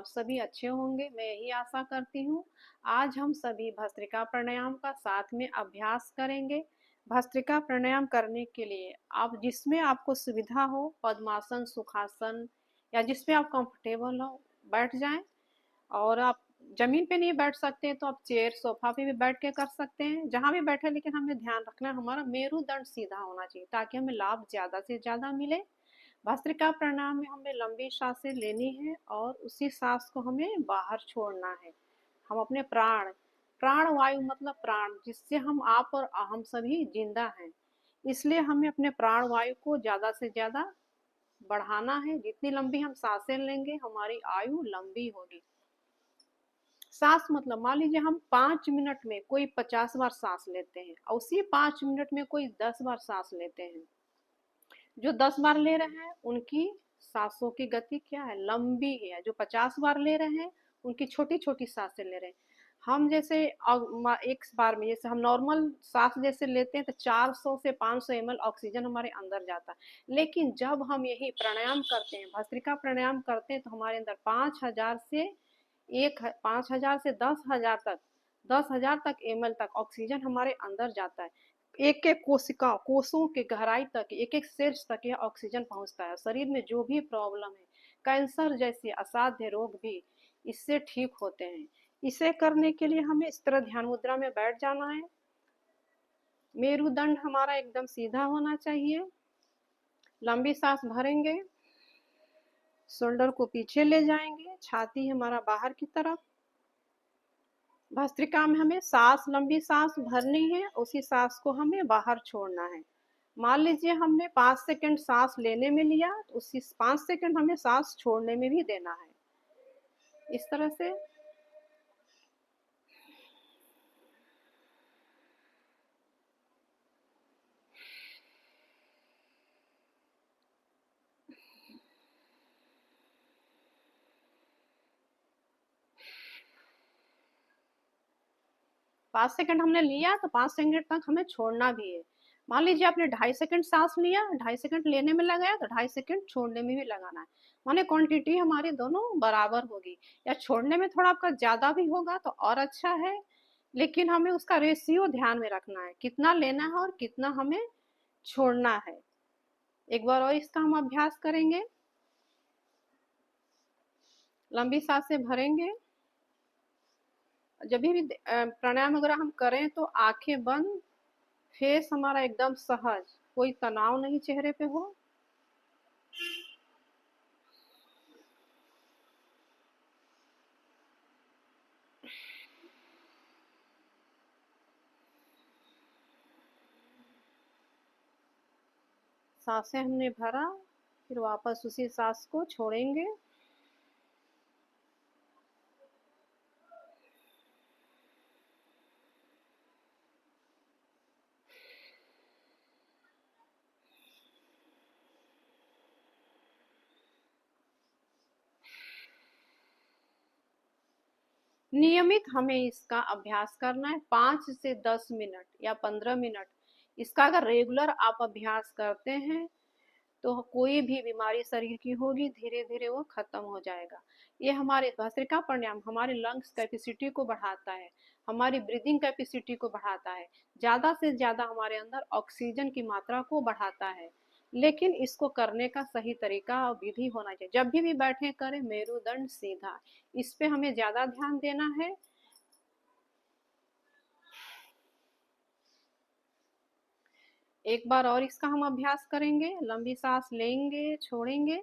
आप सभी अच्छे होंगे, मैं यही आशा करती हूँ। आज हम सभी भस्त्रिका प्राणायाम का साथ में अभ्यास करेंगे। भस्त्रिका प्राणायाम करने के लिए आप जिसमें आपको सुविधा हो, पद्मासन, सुखासन या जिसमें आप कंफर्टेबल हो, बैठ जाएं। और आप जमीन पे नहीं बैठ सकते हैं तो आप चेयर, सोफा पे भी बैठ के कर सकते हैं, जहां भी बैठे। लेकिन हमें ध्यान रखना है हमारा मेरुदंड सीधा होना चाहिए ताकि हमें लाभ ज्यादा से ज्यादा मिले। भस्त्रिका प्राणायाम में हमें लंबी सांसें लेनी है और उसी सांस को हमें बाहर छोड़ना है। हम अपने प्राण, प्राण वायु मतलब प्राण, जिससे हम आप और हम सभी जिंदा हैं। इसलिए हमें अपने प्राण वायु को ज्यादा से ज्यादा बढ़ाना है। जितनी लंबी हम सांसें लेंगे हमारी आयु लंबी होगी। सांस मतलब मान लीजिए हम 5 मिनट में कोई 50 बार सांस लेते हैं और उसी 5 मिनट में कोई 10 बार सांस लेते हैं। जो 10 बार ले रहे हैं उनकी सांसों की गति क्या है, लंबी है। जो 50 बार ले रहे हैं उनकी छोटी छोटी सांसें ले रहे हैं। हम जैसे एक बार में जैसे हम नॉर्मल सांस जैसे लेते हैं तो 400 से 500 ml ऑक्सीजन हमारे अंदर जाता है। लेकिन जब हम यही प्राणायाम करते हैं, भस्त्रिका प्राणायाम करते हैं, तो हमारे अंदर 5,000 से 10,000 तक, 10,000 तक ml तक ऑक्सीजन हमारे अंदर जाता है। एक एक कोशिका, कोषों के गहराई तक, एक एक सेल्स तक यह ऑक्सीजन पहुंचता है। शरीर में जो भी प्रॉब्लम है, कैंसर जैसे असाध्य रोग भी इससे ठीक होते हैं। इसे करने के लिए हमें इस तरह ध्यान मुद्रा में बैठ जाना है। मेरुदंड हमारा एकदम सीधा होना चाहिए। लंबी सांस भरेंगे, शोल्डर को पीछे ले जाएंगे, छाती हमारा बाहर की तरफ। भस्त्रिका में हमें सांस, लंबी सांस भरनी है, उसी सांस को हमें बाहर छोड़ना है। मान लीजिए हमने 5 सेकंड सांस लेने में लिया, तो उसी 5 सेकंड हमें सांस छोड़ने में भी देना है। इस तरह से 5 सेकंड हमने लिया तो 5 सेकंड तक हमें छोड़ना भी है। मान लीजिए आपने 2.5 सेकंड सांस लिया, 2.5 सेकंड लेने में लगाया तो 2.5 सेकंड छोड़ने में भी लगाना है। माने क्वांटिटी हमारी दोनों बराबर होगी। या छोड़ने में थोड़ा आपका ज्यादा भी होगा तो और अच्छा है, लेकिन हमें उसका रेशियो ध्यान में रखना है, कितना लेना है और कितना हमें छोड़ना है। एक बार और इसका हम अभ्यास करेंगे। लंबी सांसें भरेंगे। जब भी प्राणायाम अगर हम करें तो आंखें बंद, फेस हमारा एकदम सहज, कोई तनाव नहीं चेहरे पे हो। सांसें हमने भरा, फिर वापस उसी सांस को छोड़ेंगे। नियमित हमें इसका अभ्यास करना है, 5 से 10 मिनट या 15 मिनट। इसका अगर रेगुलर आप अभ्यास करते हैं तो कोई भी बीमारी शरीर की होगी धीरे धीरे वो खत्म हो जाएगा। ये हमारे भस्त्रिका प्राणायाम हमारे लंग्स कैपेसिटी को बढ़ाता है, हमारी ब्रीदिंग कैपेसिटी को बढ़ाता है, ज्यादा से ज्यादा हमारे अंदर ऑक्सीजन की मात्रा को बढ़ाता है। लेकिन इसको करने का सही तरीका और विधि होना चाहिए। जब भी बैठे करें मेरुदंड सीधा, इस पे हमें ज्यादा ध्यान देना है। एक बार और इसका हम अभ्यास करेंगे। लंबी सांस लेंगे, छोड़ेंगे।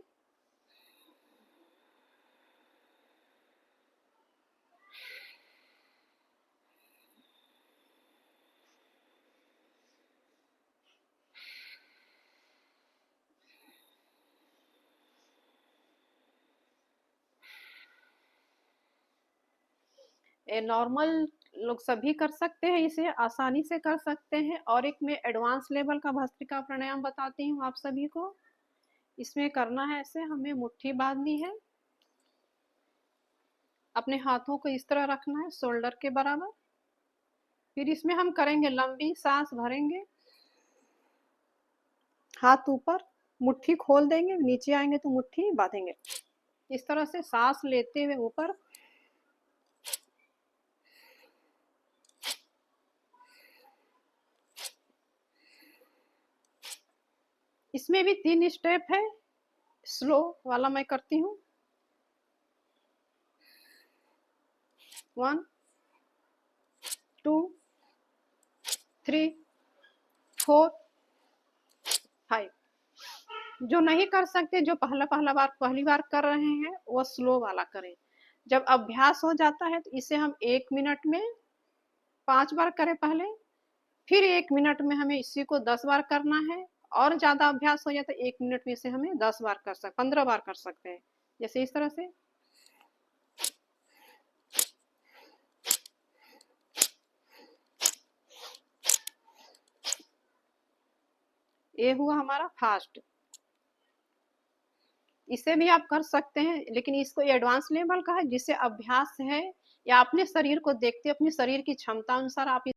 नॉर्मल लोग सभी कर सकते हैं, इसे आसानी से कर सकते हैं। और एक मैं एडवांस लेवल का भस्त्रिका प्राणायाम बताती हूँ आप सभी को। इसमें करना है ऐसे, हमें मुट्ठी बांधनी है, अपने हाथों को इस तरह रखना है शोल्डर के बराबर। फिर इसमें हम करेंगे लंबी सांस भरेंगे, हाथ ऊपर, मुट्ठी खोल देंगे, नीचे आएंगे तो मुट्ठी बांधेंगे। इस तरह से सांस लेते हुए ऊपर, इसमें भी 3 स्टेप है। स्लो वाला मैं करती हूँ। 1 2 3 4 5। जो नहीं कर सकते, जो पहली बार कर रहे हैं, वो स्लो वाला करें। जब अभ्यास हो जाता है तो इसे हम 1 मिनट में 5 बार करें पहले, फिर 1 मिनट में हमें इसी को 10 बार करना है। और ज्यादा अभ्यास हो जाए तो 1 मिनट में इसे हमें 10 बार 15 बार कर सकते हैं। जैसे इस तरह से। ये हुआ हमारा फास्ट। इसे भी आप कर सकते हैं, लेकिन इसको एडवांस लेवल का है, जिसे अभ्यास है या अपने शरीर को देखते अपने शरीर की क्षमता अनुसार आप